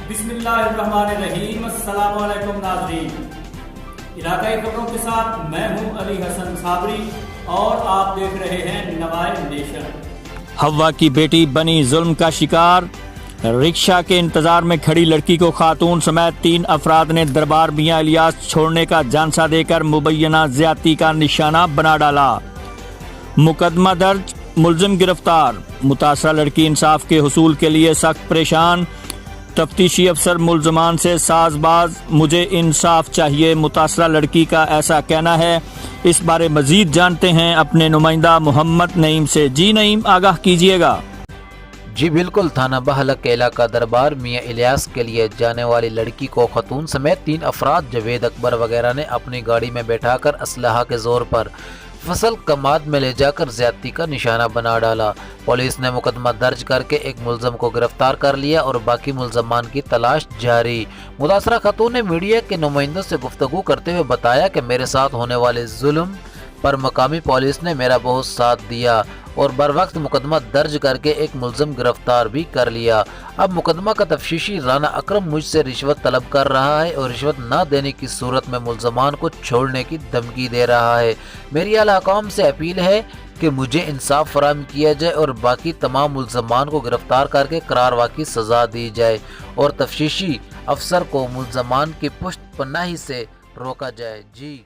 बिस्मिल्लाहिर्रहमानिर्रहीम। अस्सलाम वालेकुम नाज़रीन, इलाकाई खबरों के साथ मैं हूं अली हसन साबरी और आप देख रहे हैं नवाए नेशन। हवा की बेटी बनी जुल्म का शिकार। रिक्शा के इंतजार में खड़ी लड़की को खातून समेत 3 अफराद ने दरबार मियां इलियास छोड़ने का झांसा देकर मुबैना ज्यादती का निशाना बना डाला। मुकदमा दर्ज, मुलजिम गिरफ्तार। मुतासरा लड़की इंसाफ के हुसूल के लिए सख्त परेशान। तफ्तीशी अफसर मुलजमान से साजबाज, मुझे इंसाफ चाहिए, मुतासरा लड़की का ऐसा कहना है। इस बारे मजीद जानते हैं अपने नुमाइंदा मोहम्मद नईम से। जी नईम, आगाह कीजिएगा। जी बिल्कुल, थाना बहलक के इलाका दरबार मियां इलियास के लिए जाने वाली लड़की को खतून समेत 3 अफराद जवेद अकबर वगैरह ने अपनी गाड़ी में बैठाकर असलहा के जोर पर फसल कमाद में ले जाकर ज्यादती का निशाना बना डाला। पुलिस ने मुकदमा दर्ज करके एक मुलजम को गिरफ्तार कर लिया और बाकी मुलजमान की तलाश जारी। मुतासरा खातून ने मीडिया के नुमाइंदों से गुफ्तगू करते हुए बताया कि मेरे साथ होने वाले जुल्म पर मकामी पुलिस ने मेरा बहुत साथ दिया और बर वक्त मुकदमा दर्ज करके एक मुलजम गिरफ्तार भी कर लिया। अब मुकदमा का तफ्तीशी राना अकरम मुझसे रिश्वत तलब कर रहा है और रिश्वत न देने की सूरत में मुलजमान को छोड़ने की धमकी दे रहा है। मेरी आला कौम से अपील है कि मुझे इंसाफ फराहम किया जाए और बाकी तमाम मुलजमान को गिरफ्तार करके करारवा की सज़ा दी जाए और तफ्तीशी अफसर को मुलजमान की पुष्ट पनाही से रोका जाए। जी।